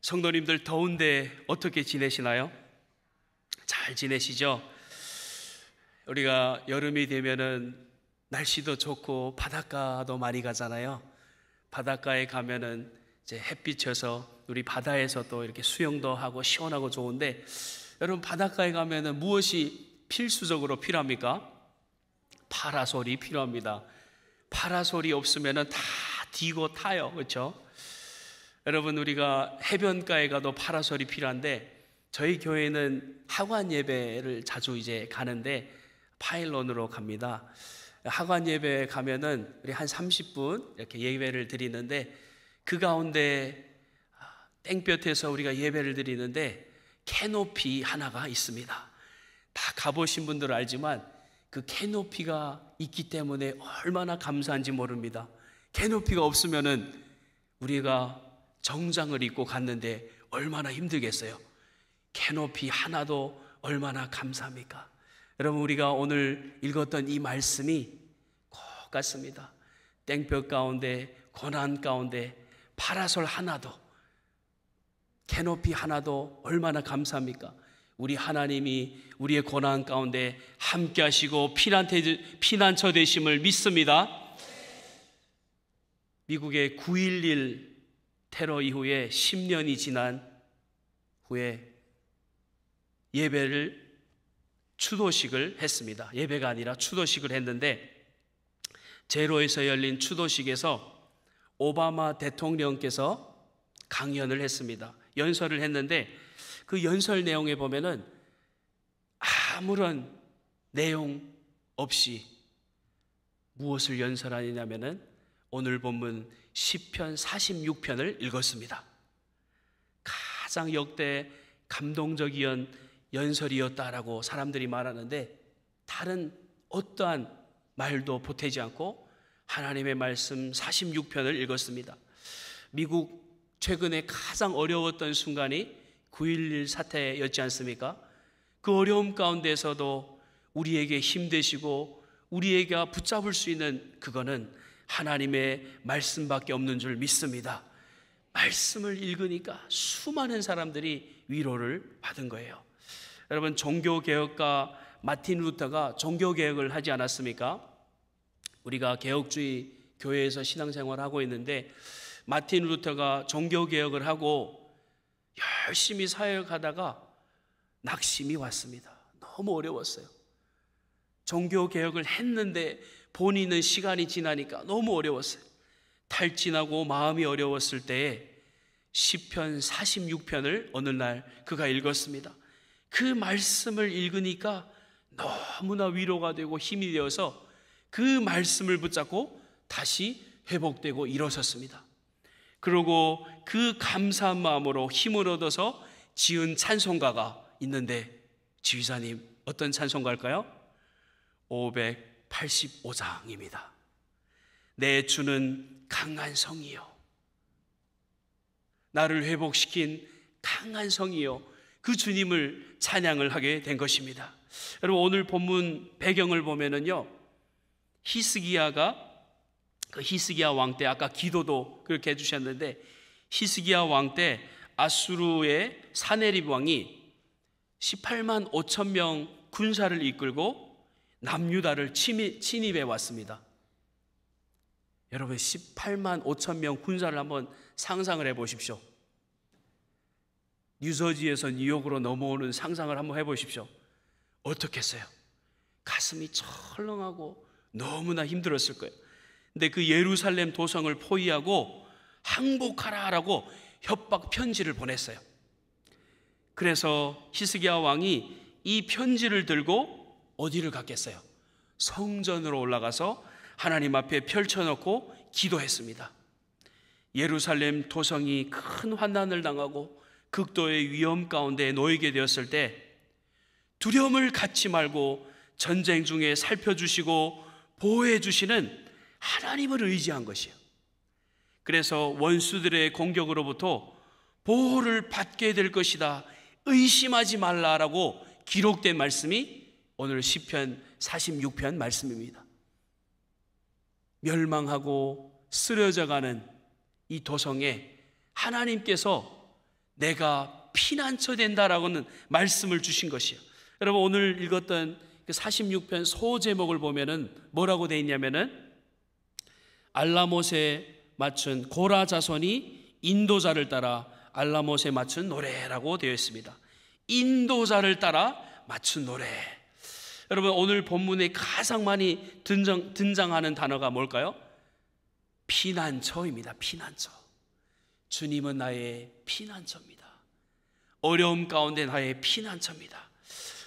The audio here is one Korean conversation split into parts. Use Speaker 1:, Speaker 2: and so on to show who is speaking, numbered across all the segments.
Speaker 1: 성도님들 더운데 어떻게 지내시나요? 잘 지내시죠? 우리가 여름이 되면은 날씨도 좋고 바닷가도 많이 가잖아요. 바닷가에 가면은 이제 햇빛 져서 우리 바다에서 또 이렇게 수영도 하고 시원하고 좋은데, 여러분 바닷가에 가면은 무엇이 필수적으로 필요합니까? 파라솔이 필요합니다. 파라솔이 없으면은 다 디고 타요. 그렇죠? 여러분, 우리가 해변가에 가도 파라솔이 필요한데, 저희 교회는 학원 예배를 자주 이제 가는데 파일론으로 갑니다. 학원 예배 가면은 우리 한 30분 이렇게 예배를 드리는데, 그 가운데 땡볕에서 우리가 예배를 드리는데 캐노피 하나가 있습니다. 다 가보신 분들은 알지만 그 캐노피가 있기 때문에 얼마나 감사한지 모릅니다. 캐노피가 없으면은 우리가 정장을 입고 갔는데 얼마나 힘들겠어요. 캐노피 하나도 얼마나 감사합니까? 여러분, 우리가 오늘 읽었던 이 말씀이 꼭 같습니다. 땡볕 가운데, 고난 가운데 파라솔 하나도, 캐노피 하나도 얼마나 감사합니까? 우리 하나님이 우리의 고난 가운데 함께 하시고 피난처 되심을 믿습니다. 미국의 9.11 테러 이후에 10년이 지난 후에 예배를 추도식을 했습니다. 예배가 아니라 추도식을 했는데, 제로에서 열린 추도식에서 오바마 대통령께서 강연을 했습니다. 연설을 했는데, 그 연설 내용에 보면은 아무런 내용 없이 무엇을 연설하냐면은 오늘 본문 시편 46편을 읽었습니다. 가장 역대 감동적이었던 연설이었다라고 사람들이 말하는데, 다른 어떠한 말도 보태지 않고 하나님의 말씀 46편을 읽었습니다. 미국 최근에 가장 어려웠던 순간이 9.11 사태였지 않습니까? 그 어려움 가운데서도 우리에게 힘 되시고 우리에게 붙잡을 수 있는 그거는 하나님의 말씀밖에 없는 줄 믿습니다. 말씀을 읽으니까 수많은 사람들이 위로를 받은 거예요. 여러분, 종교개혁가 마틴 루터가 종교개혁을 하지 않았습니까? 우리가 개혁주의 교회에서 신앙생활을 하고 있는데, 마틴 루터가 종교개혁을 하고 열심히 사역을 하다가 낙심이 왔습니다. 너무 어려웠어요. 종교개혁을 했는데 본인은 시간이 지나니까 너무 어려웠어요. 탈진하고 마음이 어려웠을 때에 시편 46편을 어느 날 그가 읽었습니다. 그 말씀을 읽으니까 너무나 위로가 되고 힘이 되어서 그 말씀을 붙잡고 다시 회복되고 일어섰습니다. 그리고 그 감사한 마음으로 힘을 얻어서 지은 찬송가가 있는데, 지휘자님 어떤 찬송가일까요? 585장입니다. 내 주는 강한 성이요, 나를 회복시킨 강한 성이요, 그 주님을 찬양을 하게 된 것입니다. 여러분, 오늘 본문 배경을 보면은요, 히스기야 왕 때, 아까 기도도 그렇게 해주셨는데, 히스기야 왕 때 아수르의 사네립 왕이 18만 5천 명 군사를 이끌고 남유다를 침입해 왔습니다. 여러분, 18만 5천 명 군사를 한번 상상을 해 보십시오. 뉴저지에서 뉴욕으로 넘어오는 상상을 한번 해 보십시오. 어떻겠어요? 가슴이 철렁하고 너무나 힘들었을 거예요. 근데 그 예루살렘 도성을 포위하고 항복하라라고 협박 편지를 보냈어요. 그래서 히스기야 왕이 이 편지를 들고 어디를 갔겠어요? 성전으로 올라가서 하나님 앞에 펼쳐놓고 기도했습니다. 예루살렘 도성이 큰 환난을 당하고 극도의 위험 가운데 놓이게 되었을 때 두려움을 갖지 말고 전쟁 중에 살펴주시고 보호해 주시는 하나님을 의지한 것이에요. 그래서 원수들의 공격으로부터 보호를 받게 될 것이다, 의심하지 말라라고 기록된 말씀이 오늘 시편 46편 말씀입니다. 멸망하고 쓰러져가는 이 도성에 하나님께서 내가 피난처 된다라고는 말씀을 주신 것이에요. 여러분, 오늘 읽었던 그 46편 소제목을 보면은 뭐라고 되어 있냐면은 알라못에 맞춘 고라 자손이 인도자를 따라 알라못에 맞춘 노래라고 되어 있습니다. 인도자를 따라 맞춘 노래. 여러분, 오늘 본문에 가장 많이 등장하는 단어가 뭘까요? 피난처입니다. 피난처. 주님은 나의 피난처입니다. 어려움 가운데 나의 피난처입니다.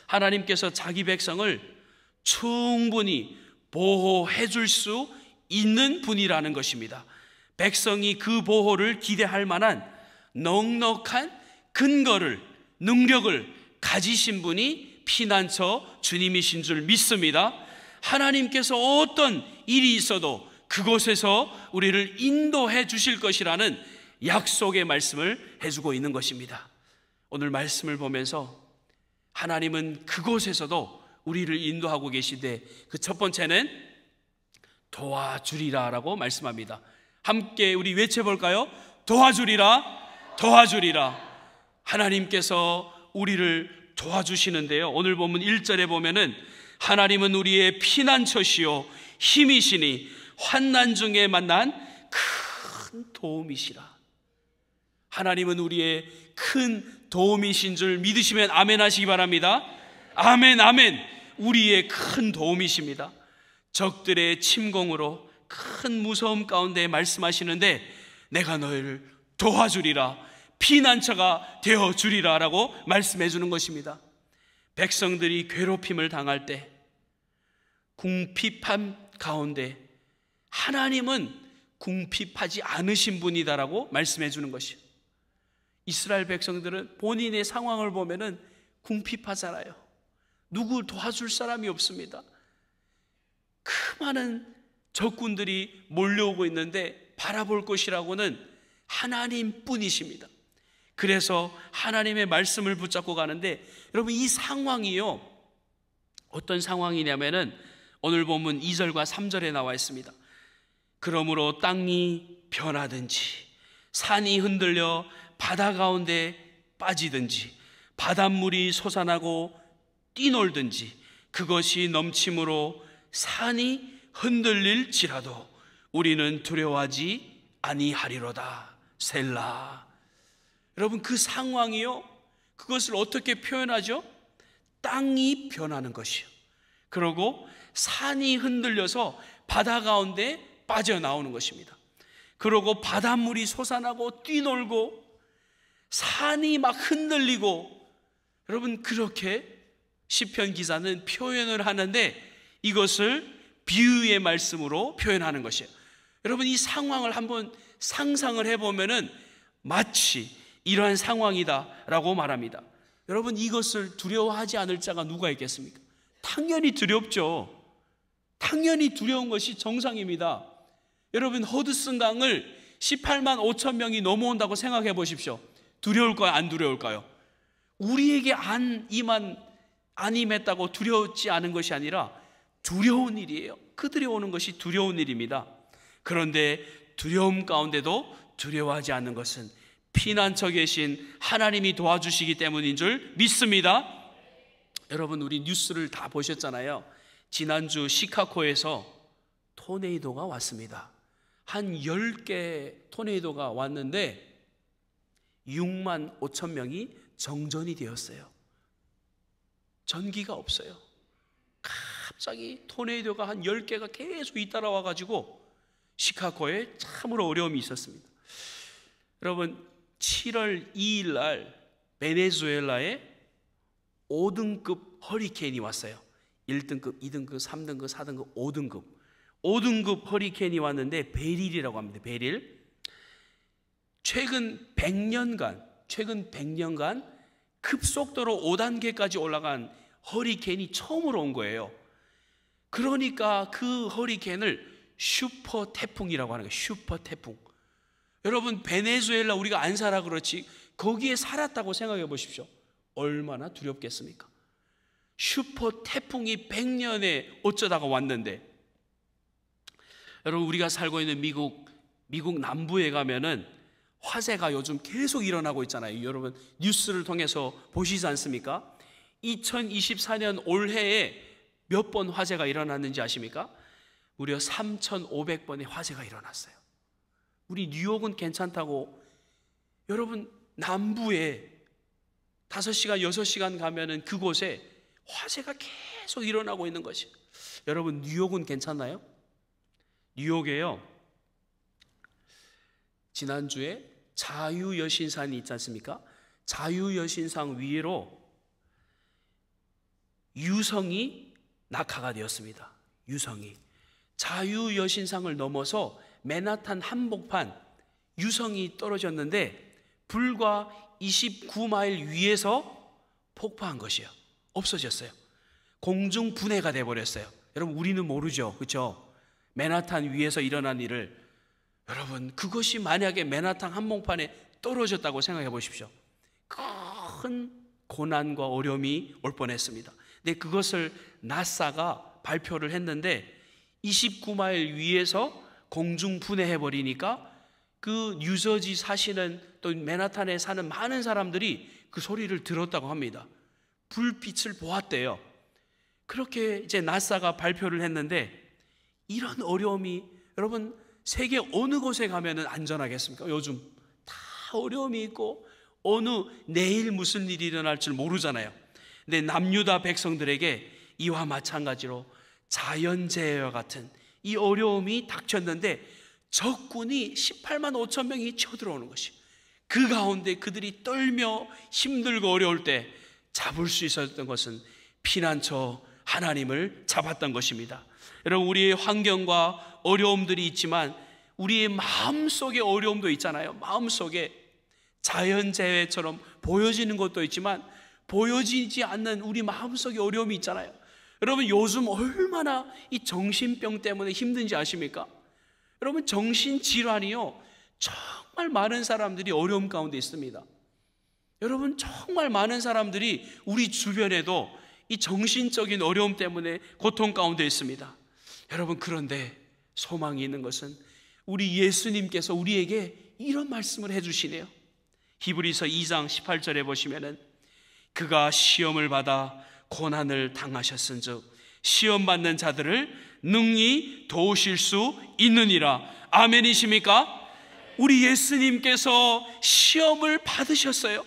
Speaker 1: 하나님께서 자기 백성을 충분히 보호해 줄 수 있는 분이라는 것입니다. 백성이 그 보호를 기대할 만한 넉넉한 근거를, 능력을 가지신 분이 피난처 주님이신 줄 믿습니다. 하나님께서 어떤 일이 있어도 그곳에서 우리를 인도해 주실 것이라는 약속의 말씀을 해주고 있는 것입니다. 오늘 말씀을 보면서 하나님은 그곳에서도 우리를 인도하고 계시되 그 첫 번째는 도와주리라 라고 말씀합니다. 함께 우리 외쳐볼까요? 도와주리라, 도와주리라. 하나님께서 우리를 도와주시는데요, 오늘 본문 1절에 보면은 하나님은 우리의 피난처시요 힘이시니 환난 중에 만난 큰 도움이시라. 하나님은 우리의 큰 도움이신 줄 믿으시면 아멘 하시기 바랍니다. 아멘, 아멘. 우리의 큰 도움이십니다. 적들의 침공으로 큰 무서움 가운데 말씀하시는데 내가 너희를 도와주리라, 피난처가 되어주리라 라고 말씀해 주는 것입니다. 백성들이 괴롭힘을 당할 때 궁핍함 가운데 하나님은 궁핍하지 않으신 분이다라고 말씀해 주는 것이에요. 이스라엘 백성들은 본인의 상황을 보면은 궁핍하잖아요. 누구 도와줄 사람이 없습니다. 그 많은 적군들이 몰려오고 있는데 바라볼 것이라고는 하나님뿐이십니다. 그래서 하나님의 말씀을 붙잡고 가는데, 여러분, 이 상황이요, 어떤 상황이냐면은 오늘 본문 2절과 3절에 나와 있습니다. 그러므로 땅이 변하든지 산이 흔들려 바다 가운데 빠지든지 바닷물이 솟아나고 뛰놀든지 그것이 넘침으로 산이 흔들릴지라도 우리는 두려워하지 아니하리로다. 셀라. 여러분, 그 상황이요, 그것을 어떻게 표현하죠? 땅이 변하는 것이요, 그리고 산이 흔들려서 바다 가운데 빠져나오는 것입니다. 그리고 바닷물이 솟아나고 뛰놀고 산이 막 흔들리고, 여러분, 그렇게 시편 기자는 표현을 하는데 이것을 비유의 말씀으로 표현하는 것이에요. 여러분, 이 상황을 한번 상상을 해보면은 마치 이러한 상황이다라고 말합니다. 여러분, 이것을 두려워하지 않을 자가 누가 있겠습니까? 당연히 두렵죠. 당연히 두려운 것이 정상입니다. 여러분, 허드슨 강을 18만 5천 명이 넘어온다고 생각해 보십시오. 두려울까요? 안 두려울까요? 우리에게 안 임했다고 두려웠지 않은 것이 아니라 두려운 일이에요. 그들이 오는 것이 두려운 일입니다. 그런데 두려움 가운데도 두려워하지 않는 것은 피난처 계신 하나님이 도와주시기 때문인 줄 믿습니다. 여러분, 우리 뉴스를 다 보셨잖아요. 지난주 시카고에서 토네이도가 왔습니다. 한 10개 토네이도가 왔는데 6만 5천 명이 정전이 되었어요. 전기가 없어요. 갑자기 토네이도가 한 10개가 계속 잇따라와 가지고 시카고에 참으로 어려움이 있었습니다. 여러분, 7월 2일 날 베네수엘라에 5등급 허리케인이 왔어요. 1등급, 2등급, 3등급, 4등급, 5등급 5등급 허리케인이 왔는데 베릴이라고 합니다. 베릴. 최근 100년간 급속도로 5단계까지 올라간 허리케인이 처음으로 온 거예요. 그러니까 그 허리케인을 슈퍼 태풍이라고 하는 거예요. 슈퍼 태풍. 여러분, 베네수엘라 우리가 안 살아 그렇지 거기에 살았다고 생각해 보십시오. 얼마나 두렵겠습니까? 슈퍼 태풍이 100년에 어쩌다가 왔는데, 여러분, 우리가 살고 있는 미국 남부에 가면은 화재가 요즘 계속 일어나고 있잖아요. 여러분 뉴스를 통해서 보시지 않습니까? 2024년 올해에 몇 번 화재가 일어났는지 아십니까? 무려 3,500번의 화재가 일어났어요. 우리 뉴욕은 괜찮다고, 여러분 남부에 5시간 6시간 가면은 그곳에 화재가 계속 일어나고 있는 것이. 여러분 뉴욕은 괜찮나요? 뉴욕에요, 지난주에 자유여신상이 있지 않습니까? 자유여신상 위로 유성이 낙하가 되었습니다. 유성이 자유여신상을 넘어서 맨하탄 한복판 유성이 떨어졌는데 불과 29마일 위에서 폭파한 것이에요. 없어졌어요. 공중 분해가 돼버렸어요. 여러분 우리는 모르죠, 그렇죠? 맨하탄 위에서 일어난 일을. 여러분 그것이 만약에 맨하탄 한복판에 떨어졌다고 생각해 보십시오. 큰 고난과 어려움이 올 뻔했습니다. 근데 그것을 나사가 발표를 했는데 29마일 위에서 공중 분해해 버리니까 그 뉴저지 사시는 또 맨하탄에 사는 많은 사람들이 그 소리를 들었다고 합니다. 불빛을 보았대요. 그렇게 이제 나사가 발표를 했는데, 이런 어려움이, 여러분 세계 어느 곳에 가면은 안전하겠습니까? 요즘 다 어려움이 있고 어느 내일 무슨 일이 일어날 줄 모르잖아요. 근데 남유다 백성들에게 이와 마찬가지로 자연재해와 같은 이 어려움이 닥쳤는데 적군이 18만 5천 명이 쳐들어오는 것이, 그 가운데 그들이 떨며 힘들고 어려울 때 잡을 수 있었던 것은 피난처 하나님을 잡았던 것입니다. 여러분 우리의 환경과 어려움들이 있지만 우리의 마음속에 어려움도 있잖아요. 마음속에 자연재해처럼 보여지는 것도 있지만 보여지지 않는 우리 마음속에 어려움이 있잖아요. 여러분 요즘 얼마나 이 정신병 때문에 힘든지 아십니까? 여러분 정신질환이요, 정말 많은 사람들이 어려움 가운데 있습니다. 여러분 정말 많은 사람들이 우리 주변에도 이 정신적인 어려움 때문에 고통 가운데 있습니다. 여러분 그런데 소망이 있는 것은 우리 예수님께서 우리에게 이런 말씀을 해주시네요. 히브리서 2장 18절에 보시면은 그가 시험을 받아 고난을 당하셨은즉 시험 받는 자들을 능히 도우실 수 있느니라. 아멘이십니까? 우리 예수님께서 시험을 받으셨어요.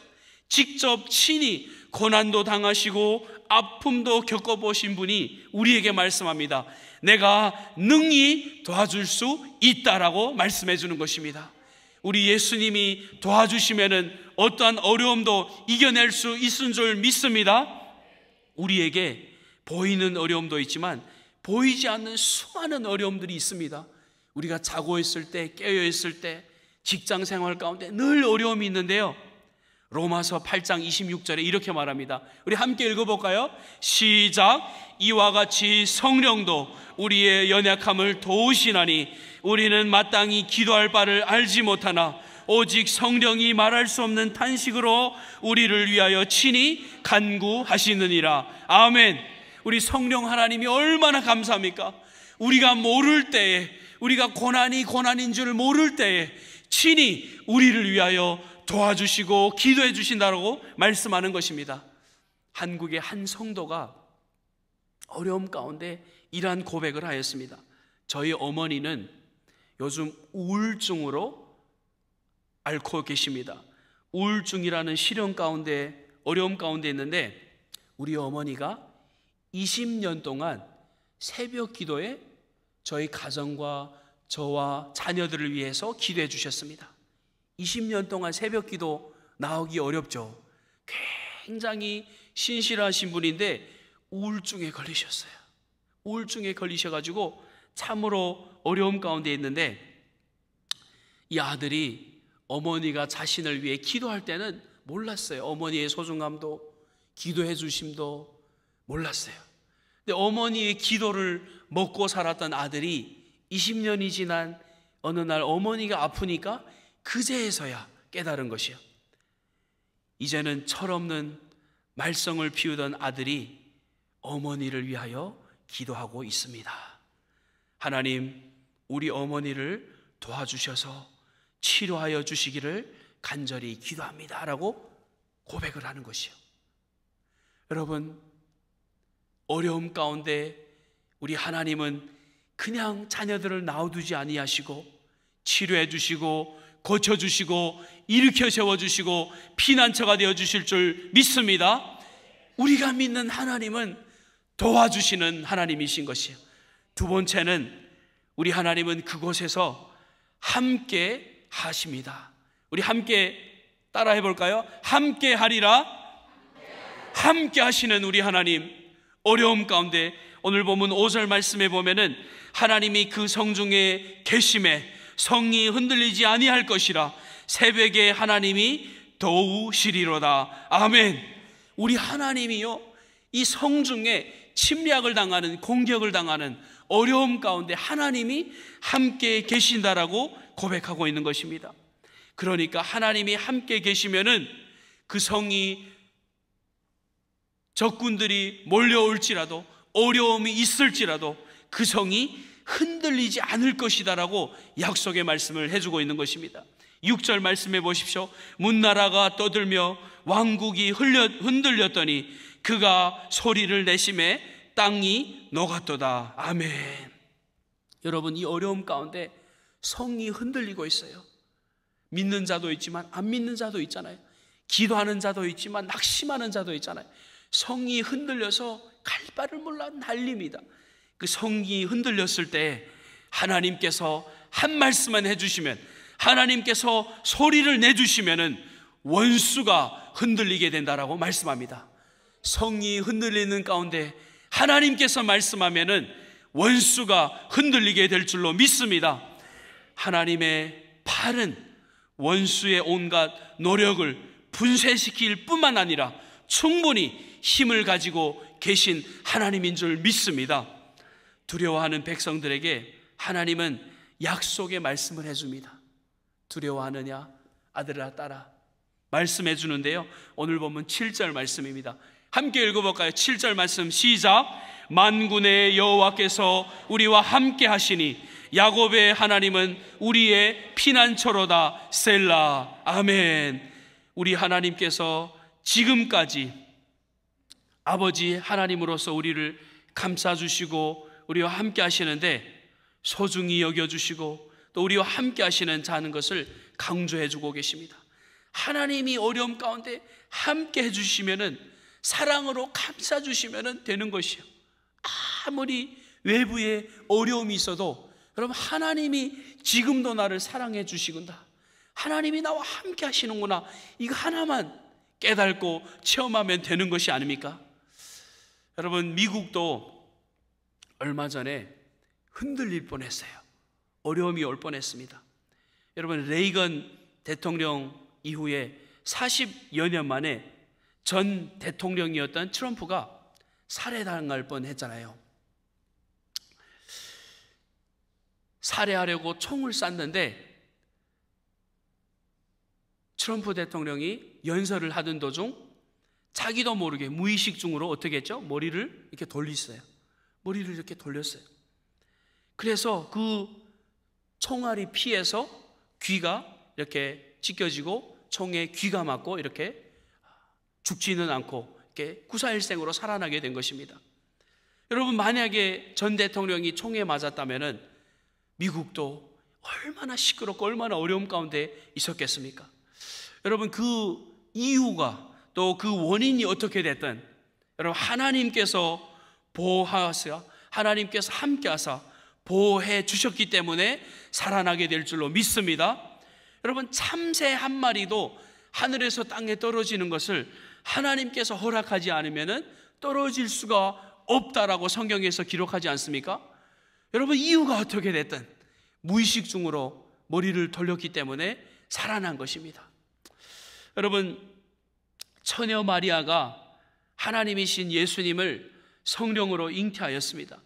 Speaker 1: 직접 친히 고난도 당하시고 아픔도 겪어보신 분이 우리에게 말씀합니다. 내가 능히 도와줄 수 있다라고 말씀해 주는 것입니다. 우리 예수님이 도와주시면은 어떠한 어려움도 이겨낼 수 있은 줄 믿습니다. 우리에게 보이는 어려움도 있지만 보이지 않는 수많은 어려움들이 있습니다. 우리가 자고 있을 때, 깨어 있을 때, 직장 생활 가운데 늘 어려움이 있는데요, 로마서 8장 26절에 이렇게 말합니다. 우리 함께 읽어볼까요? 시작. 이와 같이 성령도 우리의 연약함을 도우시나니 우리는 마땅히 기도할 바를 알지 못하나 오직 성령이 말할 수 없는 탄식으로 우리를 위하여 친히 간구하시느니라. 아멘. 우리 성령 하나님이 얼마나 감사합니까? 우리가 모를 때에, 우리가 고난이 고난인 줄 모를 때에 친히 우리를 위하여 도와주시고 기도해 주신다고 말씀하는 것입니다. 한국의 한 성도가 어려움 가운데 이러한 고백을 하였습니다. 저희 어머니는 요즘 우울증으로 앓고 계십니다. 우울증이라는 시련 가운데, 어려움 가운데 있는데 우리 어머니가 20년 동안 새벽 기도에 저희 가정과 저와 자녀들을 위해서 기도해 주셨습니다. 20년 동안 새벽 기도 나오기 어렵죠. 굉장히 신실하신 분인데 우울증에 걸리셨어요. 우울증에 걸리셔가지고 참으로 어려움 가운데 있는데, 이 아들이 어머니가 자신을 위해 기도할 때는 몰랐어요. 어머니의 소중함도 기도해 주심도 몰랐어요. 근데 어머니의 기도를 먹고 살았던 아들이 20년이 지난 어느 날 어머니가 아프니까 그제서야 깨달은 것이요, 이제는 철없는 말썽을 피우던 아들이 어머니를 위하여 기도하고 있습니다. 하나님, 우리 어머니를 도와주셔서 치료하여 주시기를 간절히 기도합니다 라고 고백을 하는 것이요. 여러분, 어려움 가운데 우리 하나님은 그냥 자녀들을 놔두지 아니하시고 치료해 주시고 고쳐 주시고 일으켜 세워 주시고 피난처가 되어 주실 줄 믿습니다. 우리가 믿는 하나님은 도와주시는 하나님이신 것이요. 두 번째는 우리 하나님은 그곳에서 함께 하십니다. 우리 함께 따라해 볼까요? 함께 하리라. 함께 하시는 우리 하나님, 어려움 가운데 오늘 보면 5절 말씀에 보면은 하나님이 그 성중에 계심에 성이 흔들리지 아니할 것이라 새벽에 하나님이 도우시리로다. 아멘. 우리 하나님이요, 이 성중에 침략을 당하는, 공격을 당하는 어려움 가운데 하나님이 함께 계신다라고 고백하고 있는 것입니다. 그러니까 하나님이 함께 계시면은 그 성이 적군들이 몰려올지라도 어려움이 있을지라도 그 성이 흔들리지 않을 것이다라고 약속의 말씀을 해주고 있는 것입니다. 6절 말씀해 보십시오. 문나라가 떠들며 왕국이 흔들렸더니 그가 소리를 내심에 땅이 녹았도다. 아멘. 여러분, 이 어려움 가운데 성이 흔들리고 있어요. 믿는 자도 있지만 안 믿는 자도 있잖아요. 기도하는 자도 있지만 낙심하는 자도 있잖아요. 성이 흔들려서 갈 바를 몰라 난립니다. 그 성이 흔들렸을 때 하나님께서 한 말씀만 해주시면, 하나님께서 소리를 내주시면은 원수가 흔들리게 된다라고 말씀합니다. 성이 흔들리는 가운데 하나님께서 말씀하면은 원수가 흔들리게 될 줄로 믿습니다. 하나님의 팔은 원수의 온갖 노력을 분쇄시킬 뿐만 아니라 충분히 힘을 가지고 계신 하나님인 줄 믿습니다. 두려워하는 백성들에게 하나님은 약속의 말씀을 해줍니다. 두려워하느냐 아들아 딸아 말씀해 주는데요, 오늘 보면 7절 말씀입니다. 함께 읽어볼까요? 7절 말씀 시작. 만군의 여호와께서 우리와 함께 하시니 야곱의 하나님은 우리의 피난처로다. 셀라. 아멘. 우리 하나님께서 지금까지 아버지 하나님으로서 우리를 감싸주시고 우리와 함께 하시는데 소중히 여겨주시고 또 우리와 함께 하시는 자는 것을 강조해주고 계십니다. 하나님이 어려움 가운데 함께 해주시면은, 사랑으로 감싸주시면은 되는 것이요. 아무리 외부에 어려움이 있어도 여러분, 하나님이 지금도 나를 사랑해 주시구나, 하나님이 나와 함께 하시는구나, 이거 하나만 깨닫고 체험하면 되는 것이 아닙니까? 여러분, 미국도 얼마 전에 흔들릴 뻔했어요. 어려움이 올 뻔했습니다. 여러분, 레이건 대통령 이후에 40여 년 만에 전 대통령이었던 트럼프가 살해당할 뻔했잖아요. 살해하려고 총을 쐈는데 트럼프 대통령이 연설을 하던 도중 자기도 모르게 무의식 중으로 어떻게 했죠? 머리를 이렇게 돌렸어요. 머리를 이렇게 돌렸어요. 그래서 그 총알이 피해서 귀가 이렇게 찢겨지고 총에 귀가 맞고 이렇게 죽지는 않고 이렇게 구사일생으로 살아나게 된 것입니다. 여러분, 만약에 전 대통령이 총에 맞았다면은 미국도 얼마나 시끄럽고 얼마나 어려움 가운데 있었겠습니까? 여러분, 그 이유가 또 그 원인이 어떻게 됐든 여러분, 하나님께서 보호하사, 하나님께서 함께하사 보호해 주셨기 때문에 살아나게 될 줄로 믿습니다. 여러분, 참새 한 마리도 하늘에서 땅에 떨어지는 것을 하나님께서 허락하지 않으면 떨어질 수가 없다라고 성경에서 기록하지 않습니까? 여러분, 이유가 어떻게 됐든 무의식 중으로 머리를 돌렸기 때문에 살아난 것입니다. 여러분, 처녀 마리아가 하나님이신 예수님을 성령으로 잉태하였습니다.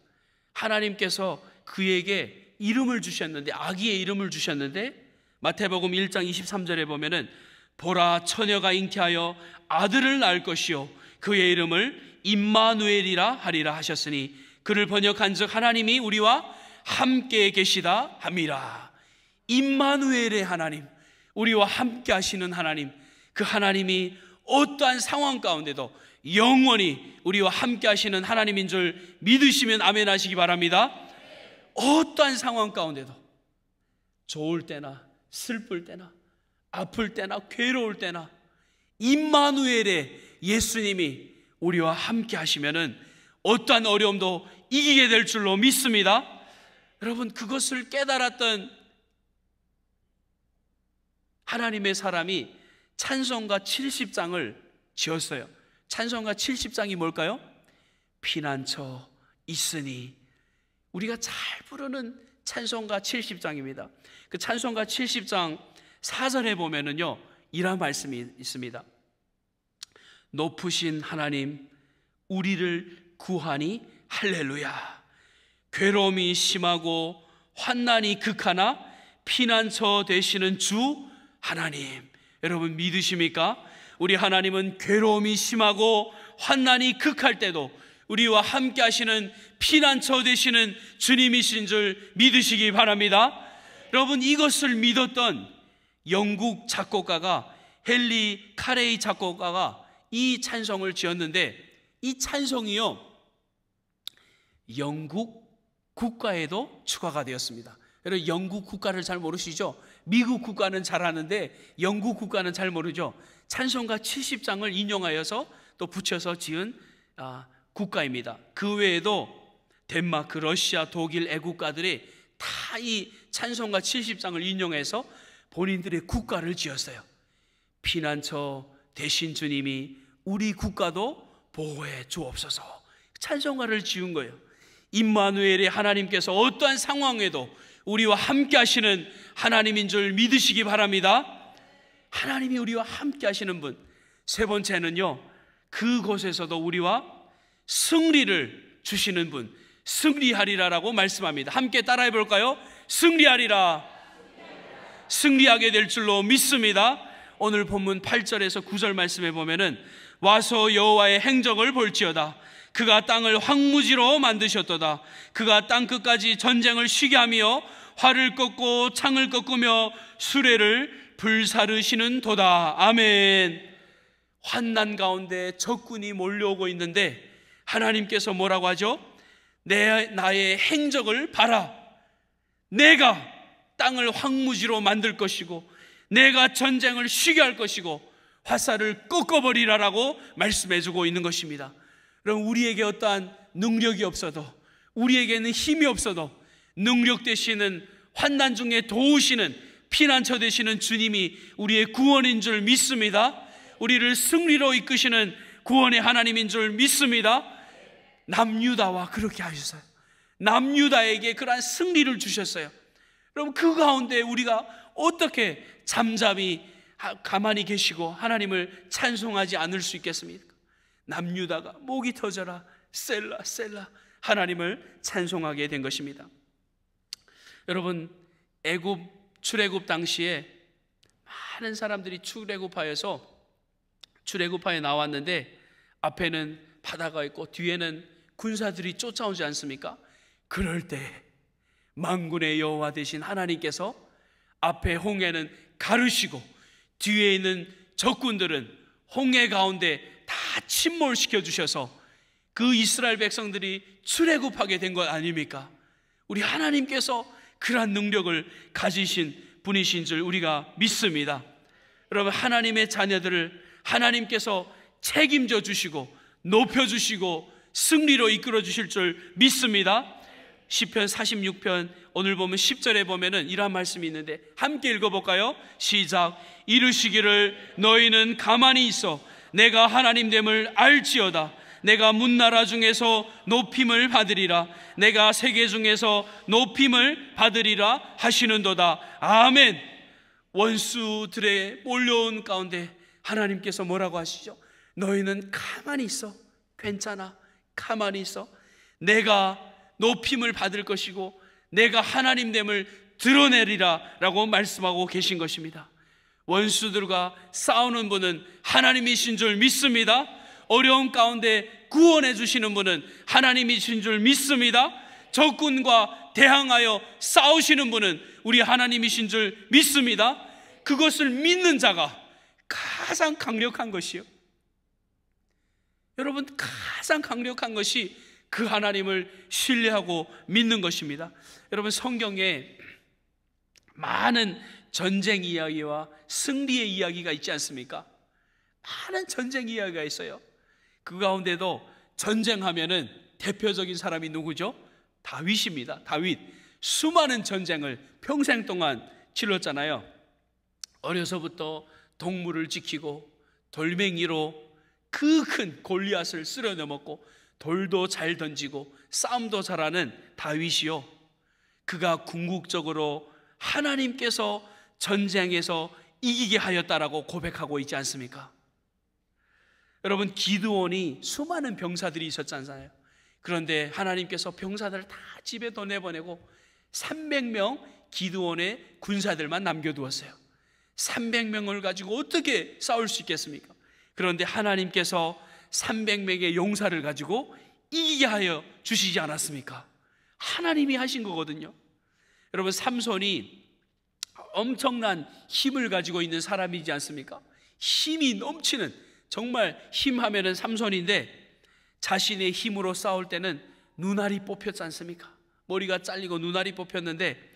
Speaker 1: 하나님께서 그에게 이름을 주셨는데, 아기의 이름을 주셨는데 마태복음 1장 23절에 보면은 보라, 처녀가 잉태하여 아들을 낳을 것이요 그의 이름을 임마누엘이라 하리라 하셨으니 그를 번역한즉 하나님이 우리와 함께 계시다 함이라. 임마누엘의 하나님, 우리와 함께 하시는 하나님, 그 하나님이 어떠한 상황 가운데도 영원히 우리와 함께 하시는 하나님인 줄 믿으시면 아멘 하시기 바랍니다. 어떠한 상황 가운데도, 좋을 때나 슬플 때나 아플 때나 괴로울 때나 임마누엘의 예수님이 우리와 함께 하시면은 어떠한 어려움도 이기게 될 줄로 믿습니다. 여러분, 그것을 깨달았던 하나님의 사람이 찬송가 70장을 지었어요. 찬송가 70장이 뭘까요? 피난처 있으니, 우리가 잘 부르는 찬송가 70장입니다. 그 찬송가 70장 4절에 보면은요, 이런 말씀이 있습니다. 높으신 하나님, 우리를 구하니 할렐루야. 괴로움이 심하고 환난이 극하나 피난처 되시는 주 하나님. 여러분 믿으십니까? 우리 하나님은 괴로움이 심하고 환난이 극할 때도 우리와 함께 하시는 피난처 되시는 주님이신 줄 믿으시기 바랍니다. 여러분, 이것을 믿었던 영국 작곡가가, 헨리 카레이 작곡가가 이 찬송을 지었는데, 이 찬송이요, 영국 국가에도 추가가 되었습니다. 여러분, 영국 국가를 잘 모르시죠? 미국 국가는 잘 아는데 영국 국가는 잘 모르죠? 찬송가 70장을 인용하여서 또 붙여서 지은 국가입니다. 그 외에도 덴마크, 러시아, 독일 애국가들이 다 이 찬송가 70장을 인용해서 본인들의 국가를 지었어요. 피난처 되신 주님이 우리 국가도 보호해 주옵소서. 찬송가를 지은 거예요. 임마누엘의 하나님께서 어떠한 상황에도 우리와 함께 하시는 하나님인 줄 믿으시기 바랍니다. 하나님이 우리와 함께 하시는 분. 세 번째는요, 그곳에서도 우리와 승리를 주시는 분, 승리하리라라고 말씀합니다. 함께 따라해 볼까요? 승리하리라. 승리하게 될 줄로 믿습니다. 오늘 본문 8절에서 9절 말씀에 보면은 와서 여호와의 행적을 볼지어다. 그가 땅을 황무지로 만드셨도다. 그가 땅 끝까지 전쟁을 쉬게 하며 활을 꺾고 창을 꺾으며 수레를 불사르시는 도다. 아멘. 환난 가운데 적군이 몰려오고 있는데 하나님께서 뭐라고 하죠? 나의 행적을 봐라. 내가 땅을 황무지로 만들 것이고 내가 전쟁을 쉬게 할 것이고 화살을 꺾어버리라라고 말씀해주고 있는 것입니다. 그럼 우리에게 어떠한 능력이 없어도, 우리에게는 힘이 없어도 능력 되시는, 환난 중에 도우시는, 피난처 되시는 주님이 우리의 구원인 줄 믿습니다. 우리를 승리로 이끄시는 구원의 하나님인 줄 믿습니다. 남유다와 그렇게 하셨어요. 남유다에게 그러한 승리를 주셨어요. 그럼 그 가운데 우리가 어떻게 잠잠히 가만히 계시고 하나님을 찬송하지 않을 수 있겠습니까? 남유다가 목이 터져라 셀라 셀라 하나님을 찬송하게 된 것입니다. 여러분, 애굽 출애굽 당시에 많은 사람들이 출애굽하여 나왔는데 앞에는 바다가 있고 뒤에는 군사들이 쫓아오지 않습니까? 그럴 때 만군의 여호와 되신 하나님께서 앞에 홍해는 가르시고 뒤에 있는 적군들은 홍해 가운데 다 침몰시켜 주셔서 그 이스라엘 백성들이 출애굽하게 된 것 아닙니까? 우리 하나님께서 그러한 능력을 가지신 분이신 줄 우리가 믿습니다. 여러분, 하나님의 자녀들을 하나님께서 책임져 주시고 높여 주시고 승리로 이끌어 주실 줄 믿습니다. 시편 46편 오늘 보면 10절에 보면은 이러한 말씀이 있는데 함께 읽어볼까요? 시작. 이르시기를 너희는 가만히 있어 내가 하나님됨을 알지어다. 내가 문나라 중에서 높임을 받으리라. 내가 세계 중에서 높임을 받으리라 하시는도다. 아멘. 원수들의 몰려온 가운데 하나님께서 뭐라고 하시죠? 너희는 가만히 있어. 괜찮아. 가만히 있어. 내가 높임을 받을 것이고 내가 하나님됨을 드러내리라 라고 말씀하고 계신 것입니다. 원수들과 싸우는 분은 하나님이신 줄 믿습니다. 어려운 가운데 구원해 주시는 분은 하나님이신 줄 믿습니다. 적군과 대항하여 싸우시는 분은 우리 하나님이신 줄 믿습니다. 그것을 믿는 자가 가장 강력한 것이요, 여러분, 가장 강력한 것이 그 하나님을 신뢰하고 믿는 것입니다. 여러분, 성경에 많은 전쟁 이야기와 승리의 이야기가 있지 않습니까? 많은 전쟁 이야기가 있어요. 그 가운데도 전쟁하면은 대표적인 사람이 누구죠? 다윗입니다. 다윗, 수많은 전쟁을 평생 동안 치렀잖아요. 어려서부터 동물을 지키고 돌멩이로 그 큰 골리앗을 쓸어 넘었고, 돌도 잘 던지고 싸움도 잘하는 다윗이요, 그가 궁극적으로 하나님께서 전쟁에서 이기게 하였다라고 고백하고 있지 않습니까? 여러분, 기드온이 수많은 병사들이 있었잖아요. 그런데 하나님께서 병사들을 다 집에 더 내보내고 300명 기드온의 군사들만 남겨두었어요. 300명을 가지고 어떻게 싸울 수 있겠습니까? 그런데 하나님께서 300명의 용사를 가지고 이기게 하여 주시지 않았습니까? 하나님이 하신 거거든요. 여러분, 삼손이 엄청난 힘을 가지고 있는 사람이지 않습니까? 힘이 넘치는, 정말 힘하면은 삼손인데, 자신의 힘으로 싸울 때는 눈알이 뽑혔지 않습니까? 머리가 잘리고 눈알이 뽑혔는데,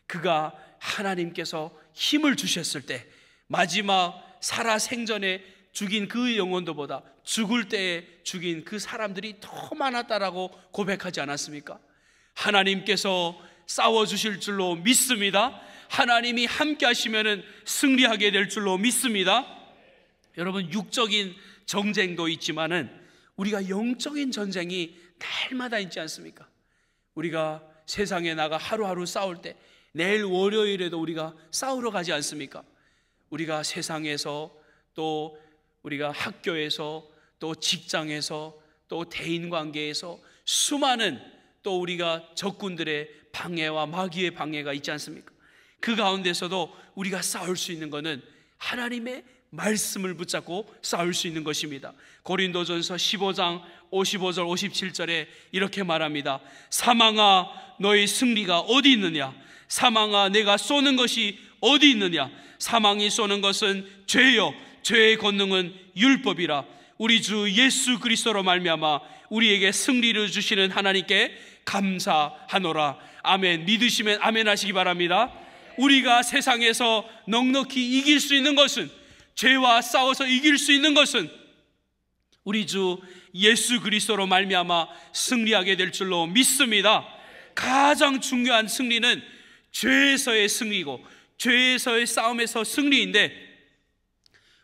Speaker 1: 그가 하나님께서 힘을 주셨을 때, 마지막 살아 생전에 죽인 그 영혼들보다 죽을 때에 죽인 그 사람들이 더 많았다라고 고백하지 않았습니까? 하나님께서 싸워주실 줄로 믿습니다. 하나님이 함께 하시면 승리하게 될 줄로 믿습니다. 여러분, 육적인 전쟁도 있지만은 우리가 영적인 전쟁이 날마다 있지 않습니까? 우리가 세상에 나가 하루하루 싸울 때, 내일 월요일에도 우리가 싸우러 가지 않습니까? 우리가 세상에서, 또 우리가 학교에서, 또 직장에서, 또 대인관계에서 수많은, 또 우리가 적군들의 방해와 마귀의 방해가 있지 않습니까? 그 가운데서도 우리가 싸울 수 있는 것은 하나님의 말씀을 붙잡고 싸울 수 있는 것입니다. 고린도전서 15장 55절 57절에 이렇게 말합니다. 사망아, 너의 승리가 어디 있느냐? 사망아, 내가 쏘는 것이 어디 있느냐? 사망이 쏘는 것은 죄요, 죄의 권능은 율법이라. 우리 주 예수 그리스도로 말미암아 우리에게 승리를 주시는 하나님께 감사하노라. 아멘. 믿으시면 아멘 하시기 바랍니다. 우리가 세상에서 넉넉히 이길 수 있는 것은, 죄와 싸워서 이길 수 있는 것은 우리 주 예수 그리스도로 말미암아 승리하게 될 줄로 믿습니다. 가장 중요한 승리는 죄에서의 승리고, 죄에서의 싸움에서 승리인데,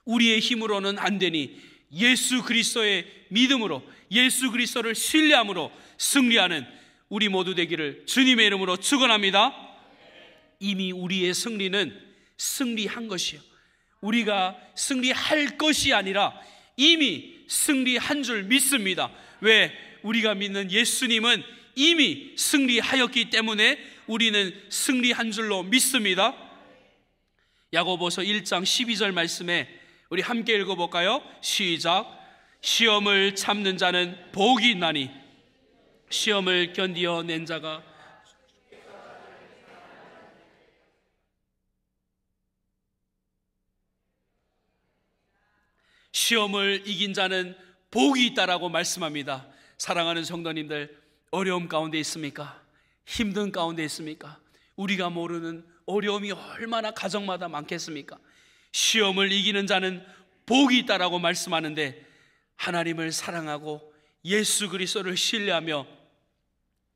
Speaker 1: 우리의 힘으로는 안 되니 예수 그리스도의 믿음으로, 예수 그리스도를 신뢰함으로 승리하는 우리 모두 되기를 주님의 이름으로 축원합니다. 이미 우리의 승리는 승리한 것이요, 우리가 승리할 것이 아니라 이미 승리한 줄 믿습니다. 왜? 우리가 믿는 예수님은 이미 승리하였기 때문에 우리는 승리한 줄로 믿습니다. 야고보서 1장 12절 말씀에 우리 함께 읽어볼까요? 시작. 시험을 참는 자는 복이 있나니 시험을 견디어 낸 자가 시험을 이긴 자는 복이 있다라고 말씀합니다. 사랑하는 성도님들, 어려움 가운데 있습니까? 힘든 가운데 있습니까? 우리가 모르는 어려움이 얼마나 가정마다 많겠습니까? 시험을 이기는 자는 복이 있다라고 말씀하는데, 하나님을 사랑하고 예수 그리스도를 신뢰하며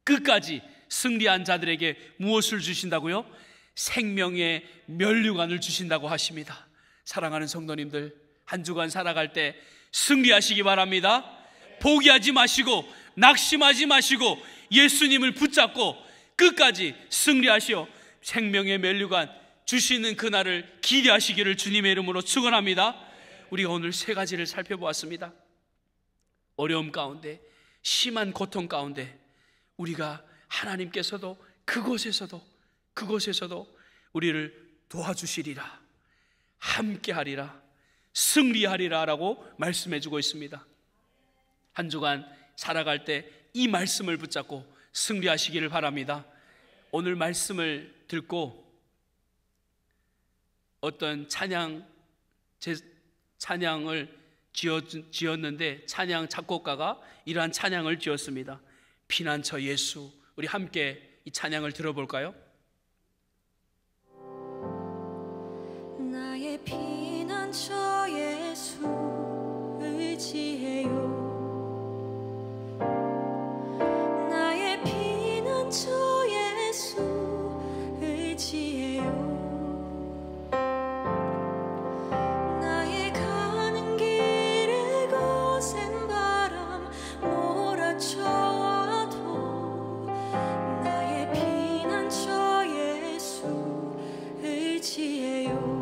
Speaker 1: 끝까지 승리한 자들에게 무엇을 주신다고요? 생명의 면류관을 주신다고 하십니다. 사랑하는 성도님들, 한 주간 살아갈 때 승리하시기 바랍니다. 포기하지 마시고 낙심하지 마시고 예수님을 붙잡고 끝까지 승리하시어 생명의 면류관 주시는 그날을 기대하시기를 주님의 이름으로 축원합니다. 우리가 오늘 세 가지를 살펴보았습니다. 어려움 가운데, 심한 고통 가운데 우리가 하나님께서도 그곳에서도 우리를 도와주시리라, 함께하리라, 승리하리라 라고 말씀해 주고 있습니다. 한 주간 살아갈 때 이 말씀을 붙잡고 승리하시기를 바랍니다. 오늘 말씀을 듣고 어떤 찬양을 지었는데 찬양 작곡가가 이러한 찬양을 지었습니다. 피난처 예수. 우리 함께 이 찬양을 들어볼까요?
Speaker 2: 나의 피난처 예수 의지해요. 나의 피난처 예수 의지해요. 나의 가는 길에 거센 바람 몰아쳐와도 나의 피난처 예수 의지해요.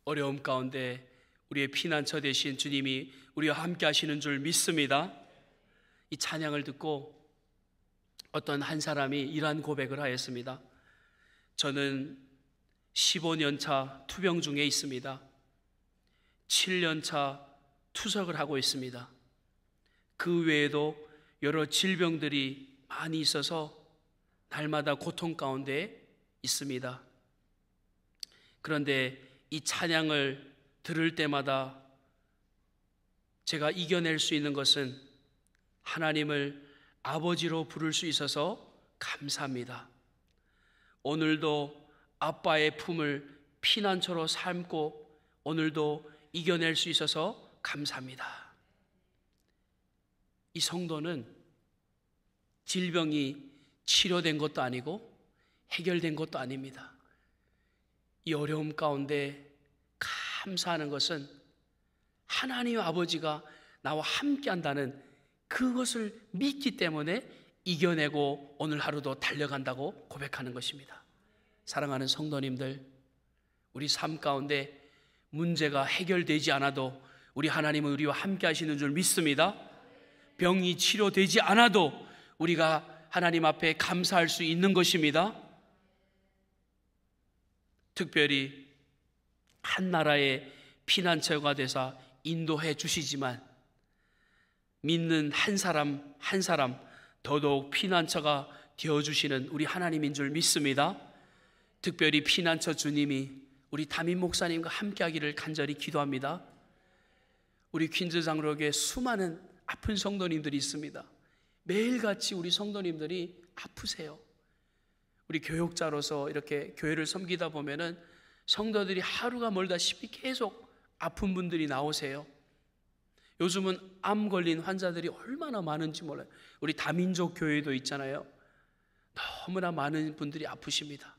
Speaker 1: 어려움 가운데 우리의 피난처 되신 주님이 우리와 함께 하시는 줄 믿습니다. 이 찬양을 듣고 어떤 한 사람이 이러한 고백을 하였습니다. 저는 15년 차 투병 중에 있습니다. 7년 차 투석을 하고 있습니다. 그 외에도 여러 질병들이 많이 있어서 날마다 고통 가운데 있습니다. 그런데 이 찬양을 들을 때마다 제가 이겨낼 수 있는 것은 하나님을 아버지로 부를 수 있어서 감사합니다. 오늘도 아빠의 품을 피난처로 삼고 오늘도 이겨낼 수 있어서 감사합니다. 이 성도는 질병이 치료된 것도 아니고 해결된 것도 아닙니다. 이 어려움 가운데 감사하는 것은 하나님 아버지가 나와 함께 한다는 그것을 믿기 때문에 이겨내고 오늘 하루도 달려간다고 고백하는 것입니다. 사랑하는 성도님들, 우리 삶 가운데 문제가 해결되지 않아도 우리 하나님은 우리와 함께 하시는 줄 믿습니다. 병이 치료되지 않아도 우리가 하나님 앞에 감사할 수 있는 것입니다. 특별히 한 나라의 피난처가 되사 인도해 주시지만 믿는 한 사람 한 사람 더더욱 피난처가 되어주시는 우리 하나님인 줄 믿습니다. 특별히 피난처 주님이 우리 담임 목사님과 함께 하기를 간절히 기도합니다. 우리 퀸즈 장로교에 수많은 아픈 성도님들이 있습니다. 매일같이 우리 성도님들이 아프세요. 우리 교육자로서 이렇게 교회를 섬기다 보면은 성도들이 하루가 멀다시피 계속 아픈 분들이 나오세요. 요즘은 암 걸린 환자들이 얼마나 많은지 몰라요. 우리 다민족 교회도 있잖아요. 너무나 많은 분들이 아프십니다.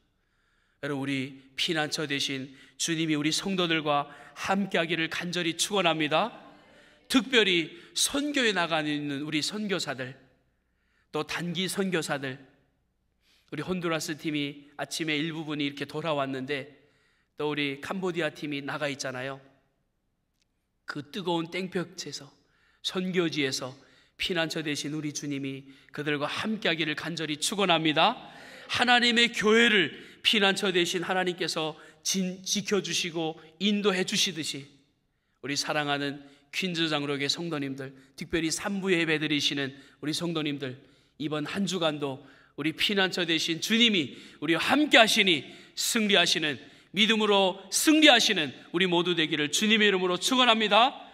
Speaker 1: 여러분, 우리 피난처 되신 주님이 우리 성도들과 함께하기를 간절히 축원합니다. 특별히 선교에 나가 있는 우리 선교사들, 또 단기 선교사들, 우리 혼두라스 팀이 아침에 일부분이 이렇게 돌아왔는데 또 우리 캄보디아 팀이 나가 있잖아요. 그 뜨거운 땡볕에서 선교지에서 피난처 되신 우리 주님이 그들과 함께하기를 간절히 축원합니다. 하나님의 교회를 피난처 되신 하나님께서 지켜주시고 인도해 주시듯이 우리 사랑하는 퀸즈 장로교회 성도님들, 특별히 3부 예배 드리시는 우리 성도님들, 이번 한 주간도 우리 피난처 되신 주님이 우리와 함께 하시니 승리하시는, 믿음으로 승리하시는 우리 모두 되기를 주님의 이름으로 축원합니다.